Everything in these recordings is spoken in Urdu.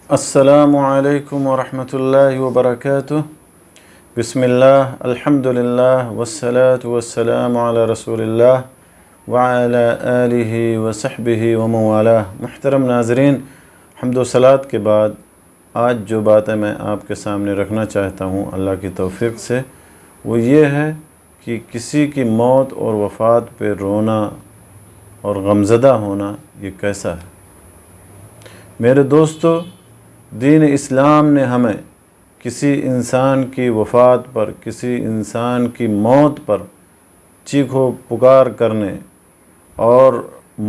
السلام علیکم ورحمۃ اللہ وبرکاتہ۔ بسم اللہ، الحمد للہ، والصلاة والسلام علی رسول اللہ وعلی آلہ وصحبہ ومن والہ۔ محترم ناظرین، حمد و صلوات کے بعد آج جو باتیں میں آپ کے سامنے رکھنا چاہتا ہوں اللہ کی توفیق سے، وہ یہ ہے کہ کسی کی موت اور وفات پہ رونا اور غمزدہ ہونا یہ کیسا ہے۔ میرے دوستو، دین اسلام نے ہمیں کسی انسان کی وفات پر، کسی انسان کی موت پر چیخو پکار کرنے اور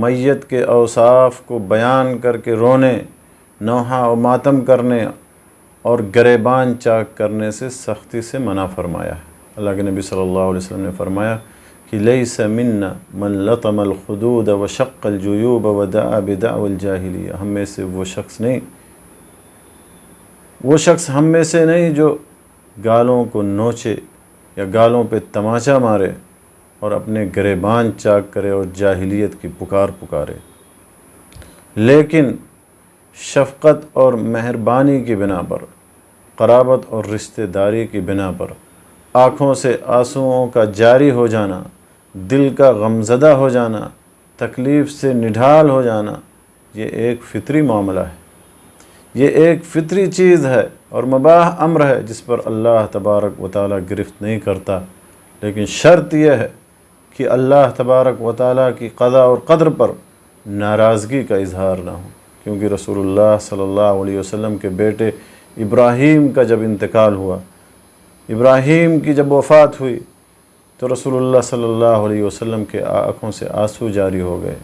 میت کے اوصاف کو بیان کر کے رونے، نوحہ و ماتم کرنے اور گریبان چاک کرنے سے سختی سے منع فرمایا ہے۔ اللہ کے نبی صلی اللہ علیہ وسلم نے فرمایا کہ لیس منا من لطم الخدود وشق الجیوب ودعا بدعوى الجاہلیہ۔ ہم میں سے وہ شخص ہم میں سے نہیں جو گالوں کو نوچے یا گالوں پہ تماچا مارے اور اپنے گریبان چاک کرے اور جاہلیت کی پکارے، لیکن شفقت اور مہربانی کی بنا پر، قرابت اور رشتہ داری کی بنا پر آنکھوں سے آنسوؤں کا جاری ہو جانا، دل کا غمزدہ ہو جانا، تکلیف سے نڈھال ہو جانا، یہ ایک فطری معاملہ ہے، یہ ایک فطری چیز ہے اور مباح امر ہے جس پر اللہ تبارک و تعالیٰ گرفت نہیں کرتا۔ لیکن شرط یہ ہے کہ اللہ تبارک و تعالیٰ کی قضا اور قدر پر ناراضگی کا اظہار نہ ہو، کیونکہ رسول اللہ صلی اللہ علیہ وسلم کے بیٹے ابراہیم کا جب انتقال ہوا، ابراہیم کی جب وفات ہوئی تو رسول اللہ صلی اللہ علیہ وسلم کے آنکھوں سے آنسو جاری ہو گئے،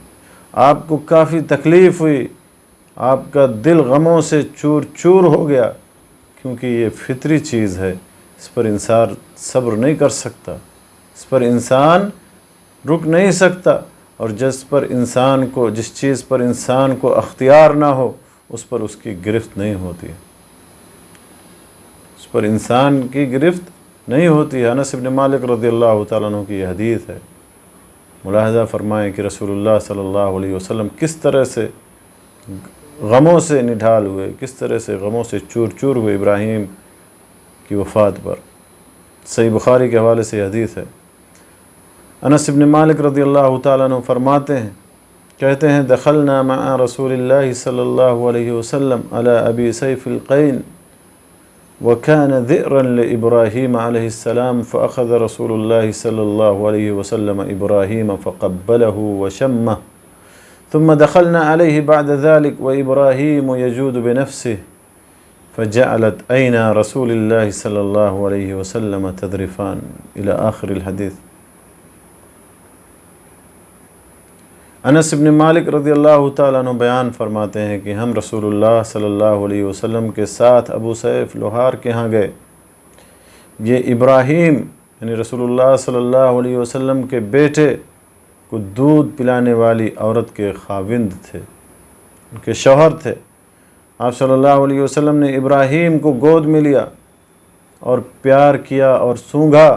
آپ کو کافی تکلیف ہوئی، آپ کا دل غموں سے چور چور ہو گیا، کیونکہ یہ فطری چیز ہے، اس پر انسان صبر نہیں کر سکتا، اس پر انسان رک نہیں سکتا، اور جس چیز پر انسان کو اختیار نہ ہو اس پر اس کی گرفت نہیں ہوتی ہے، اس پر انسان کی گرفت نہیں ہوتی ہے۔ انس بن مالک رضی اللہ تعالیٰ عنہ کی یہ حدیث ہے۔ ملاحظہ فرمائیں کہ رسول اللہ صلی اللہ علیہ وسلم کس طرح سے غموں سے نڈھال ہوئے، کس طرح سے غموں سے چور چور ہوئے ابراہیم کی وفات پر۔ صحیح بخاری کے حوالے سے حدیث ہے۔ انس بن مالک رضی اللہ تعالیٰ عنہ فرماتے ہیں، کہتے ہیں دخلنا مع رسول اللہ صلی اللہ علیہ وسلم علی ابی سیف القین وكان ذئرا لإبراهيم عليه السلام فأخذ رسول الله صلى الله عليه وسلم إبراهيم فقبله وشمه، ثم دخلنا عليه بعد ذلك وإبراهيم يجود بنفسه فجعلت عينا رسول الله صلى الله عليه وسلم تذرفان إلى آخر الحديث۔ انس بن مالک رضی اللہ تعالیٰ عنہ بیان فرماتے ہیں کہ ہم رسول اللہ صلی اللہ علیہ وسلم کے ساتھ ابو سیف لوہار کے ہاں گئے۔ یہ ابراہیم یعنی رسول اللہ صلی اللہ علیہ وسلم کے بیٹے کو دودھ پلانے والی عورت کے خاوند تھے، ان کے شوہر تھے۔ آپ صلی اللہ علیہ وسلم نے ابراہیم کو گود میں لیا اور پیار کیا اور سونگھا۔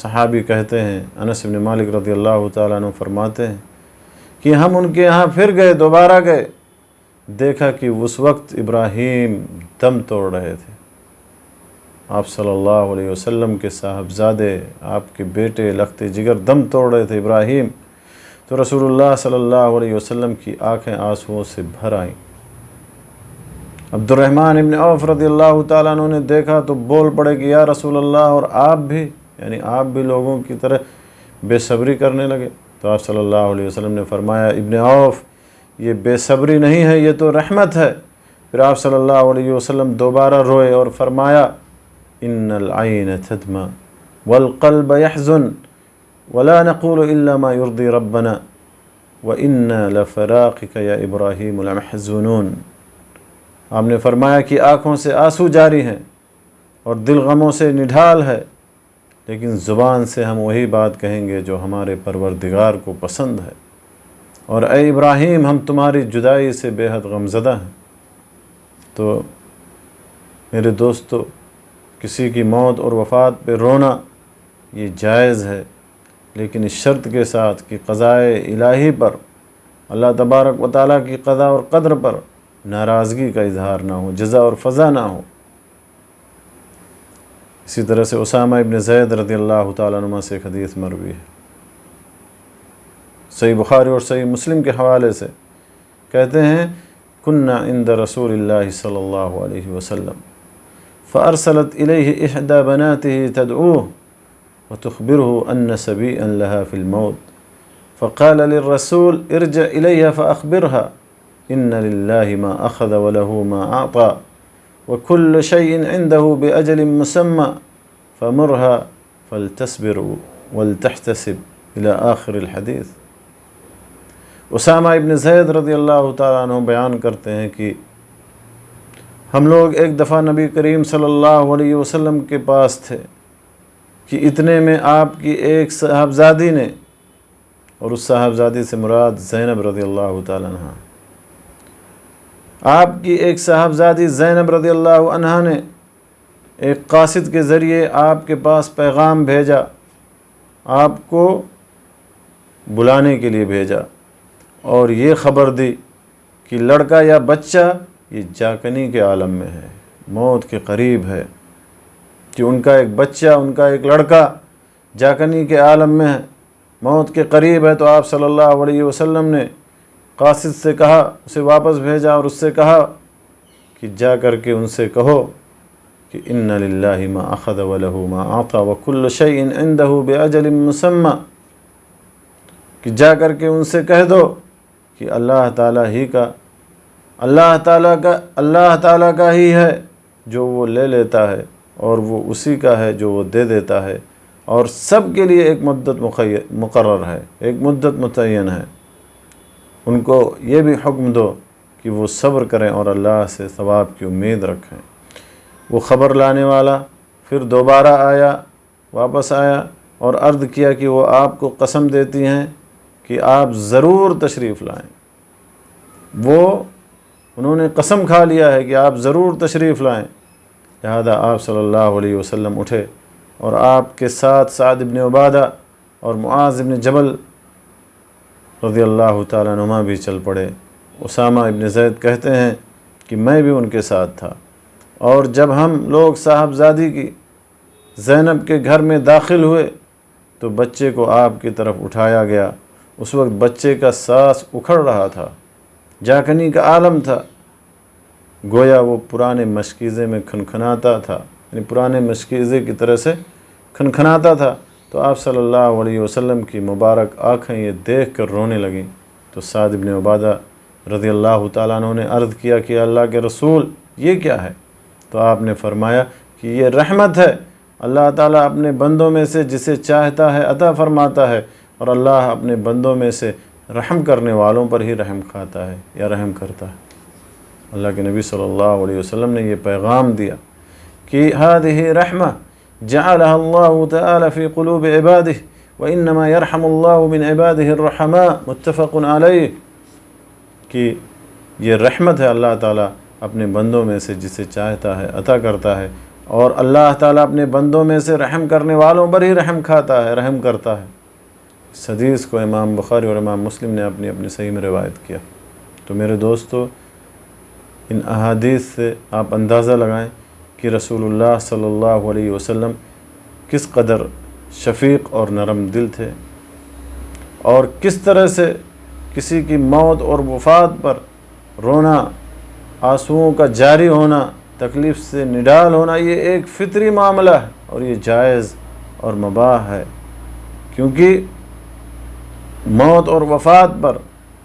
صحابی کہتے ہیں، انس بن مالک رضی اللہ تعالیٰ عنہ فرماتے ہیں کہ ہم ان کے ہاں پھر گئے، دوبارہ گئے، دیکھا کہ اس وقت ابراہیم دم توڑ رہے تھے۔ آپ صلی اللہ علیہ وسلم کے صاحبزادے، آپ کے بیٹے لخت جگر دم توڑ رہے تھے ابراہیم، تو رسول اللہ صلی اللہ علیہ وسلم کی آنکھیں آنسوؤں سے بھر آئیں۔ عبد الرحمن ابن عوف رضی اللہ تعالیٰ عنہ نے دیکھا تو بول پڑے کہ یا رسول اللہ، اور آپ بھی لوگوں کی طرح بے صبری کرنے لگے۔ تو آپ صلی اللہ علیہ وسلم نے فرمایا ابن عوف، یہ بے صبری نہیں ہے، یہ تو رحمت ہے۔ پھر آپ صلی اللہ علیہ وسلم دوبارہ روئے اور فرمایا ان العین تدمع والقلب يحزن ولا نقول الا ما يرضي ربنا وانا لفراقك یا ابراہیم لمحزونون۔ آپ نے فرمایا کہ آنکھوں سے آنسو جاری ہیں اور دل غموں سے نڈھال ہے، لیکن زبان سے ہم وہی بات کہیں گے جو ہمارے پروردگار کو پسند ہے، اور اے ابراہیم ہم تمہاری جدائی سے بے حد غمزدہ ہیں۔ تو میرے دوستو، کسی کی موت اور وفات پہ رونا یہ جائز ہے، لیکن اس شرط کے ساتھ کہ قضائے الہی پر، اللہ تبارک و تعالیٰ کی قضا اور قدر پر ناراضگی کا اظہار نہ ہو، جزا اور فضا نہ ہو۔ اسی طرح سے اسامہ ابن زید رضی اللہ تعالیٰ عنہ سے ایک حدیث مروی ہے، صحیح بخاری اور صحیح مسلم کے حوالے سے، کہتے ہیں کننا عند رسول اللہ صلی اللہ علیہ وسلم فارسلت الیہ احدى بناته تدعوه وتخبره ان سبيئا لها في الموت فقال للرسول ارجع الیہ فاخبرها ان للہ ما اخذ وله ما اعطى وكل شيء عنده بأجل مسمى فمرها فلتصبر ولتحتسب الى آخر الحدیث۔ اسامہ ابن زید رضی اللہ تعالیٰ عنہ بیان کرتے ہیں کہ ہم لوگ ایک دفعہ نبی کریم صلی اللہ علیہ وسلم کے پاس تھے کہ اتنے میں آپ کی ایک صاحبزادی نے، اور اس صاحبزادی سے مراد زینب رضی اللہ تعالیٰ عنہ، آپ کی ایک صاحبزادی زینب رضی اللہ عنہ نے ایک قاصد کے ذریعے آپ کے پاس پیغام بھیجا، آپ کو بلانے کے لیے بھیجا، اور یہ خبر دی کہ لڑکا یا بچہ یہ جاکنی کے عالم میں ہے، موت کے قریب ہے، کہ ان کا ایک بچہ، ان کا ایک لڑکا جاکنی کے عالم میں ہے، موت کے قریب ہے۔ تو آپ صلی اللہ علیہ وسلم نے قاصد سے کہا، اسے واپس بھیجا اور اس سے کہا کہ جا کر کے ان سے کہو کہ ان للہ ما اخذ وله ما اعطى وكل شيء عنده باجل مسمى، کہ جا کر کے ان سے کہہ دو کہ اللہ تعالیٰ کا ہی ہے جو وہ لے لیتا ہے، اور وہ اسی کا ہے جو وہ دے دیتا ہے، اور سب کے لیے ایک مدت مقرر ہے، ایک مدت متعین ہے۔ ان کو یہ بھی حکم دو کہ وہ صبر کریں اور اللہ سے ثواب کی امید رکھیں۔ وہ خبر لانے والا پھر دوبارہ واپس آیا اور عرض کیا کہ وہ آپ کو قسم دیتی ہیں کہ آپ ضرور تشریف لائیں۔ انہوں نے قسم کھا لیا ہے کہ آپ ضرور تشریف لائیں۔ لہذا آپ صلی اللہ علیہ وسلم اٹھے اور آپ کے ساتھ سعد بن عبادہ اور معاذ بن جبل رضی اللہ تعالیٰ عنہما بھی چل پڑے۔ اسامہ ابن زید کہتے ہیں کہ میں بھی ان کے ساتھ تھا، اور جب ہم لوگ صاحبزادی کی زینب کے گھر میں داخل ہوئے تو بچے کو آپ کی طرف اٹھایا گیا۔ اس وقت بچے کا سانس اکھڑ رہا تھا، جاکنی کا عالم تھا، گویا وہ پرانے مشکیزے میں کھنکھناتا تھا، یعنی پرانے مشکیزے کی طرح سے کھنکھناتا تھا۔ تو آپ صلی اللہ علیہ وسلم کی مبارک آنکھیں یہ دیکھ کر رونے لگیں۔ تو سعد بن عبادہ رضی اللہ تعالیٰ عنہ نے عرض کیا کہ اللہ کے رسول یہ کیا ہے؟ تو آپ نے فرمایا کہ یہ رحمت ہے، اللہ تعالیٰ اپنے بندوں میں سے جسے چاہتا ہے عطا فرماتا ہے، اور اللہ اپنے بندوں میں سے رحم کرنے والوں پر ہی رحم کھاتا ہے یا رحم کرتا ہے۔ اللہ کے نبی صلی اللہ علیہ وسلم نے یہ پیغام دیا کہ هذه رحمہ جعلها اللہ تعالی فی قلوب عبادہ وانما یرحم اللہ من عبادہ الرحماء متفق علیہ، کہ یہ رحمت ہے، اللہ تعالیٰ اپنے بندوں میں سے جسے چاہتا ہے عطا کرتا ہے، اور اللہ تعالیٰ اپنے بندوں میں سے رحم کرنے والوں پر ہی رحم کھاتا ہے، رحم کرتا ہے۔ اس حدیث کو امام بخاری اور امام مسلم نے اپنی اپنی صحیح میں روایت کیا۔ تو میرے دوستو، ان احادیث سے آپ اندازہ لگائیں کہ رسول اللہ صلی اللہ علیہ وسلم کس قدر شفیق اور نرم دل تھے، اور کس طرح سے کسی کی موت اور وفات پر رونا، آنسوؤں کا جاری ہونا، تکلیف سے نڈال ہونا، یہ ایک فطری معاملہ ہے اور یہ جائز اور مباح ہے، کیونکہ موت اور وفات پر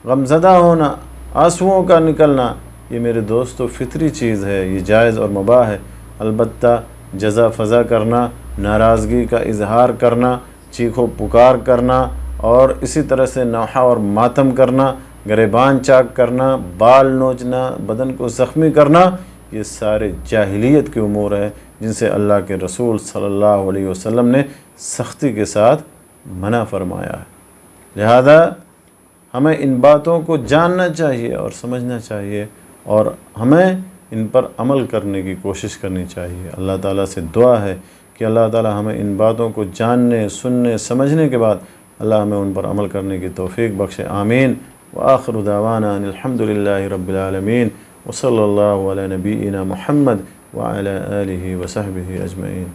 غمزدہ ہونا، آنسوؤں کا نکلنا، یہ میرے دوستو فطری چیز ہے، یہ جائز اور مباح ہے۔ البتہ جزا فضا کرنا، ناراضگی کا اظہار کرنا، چیخ و پکار کرنا، اور اسی طرح سے نوحہ اور ماتم کرنا، گریبان چاک کرنا، بال نوچنا، بدن کو زخمی کرنا، یہ سارے جاہلیت کے امور ہیں جن سے اللہ کے رسول صلی اللہ علیہ وسلم نے سختی کے ساتھ منع فرمایا ہے۔ لہذا ہمیں ان باتوں کو جاننا چاہیے اور سمجھنا چاہیے، اور ہمیں ان پر عمل کرنے کی کوشش کرنی چاہیے۔ اللہ تعالیٰ سے دعا ہے کہ اللہ تعالیٰ ہمیں ان باتوں کو جاننے، سننے، سمجھنے کے بعد اللہ ہمیں ان پر عمل کرنے کی توفیق بخشے۔ آمین۔ وآخر دعوانا ان الحمد للہ رب العالمین۔ وصلی اللہ علی نبینا محمد وعلی آلہ وصحبہ اجمعین.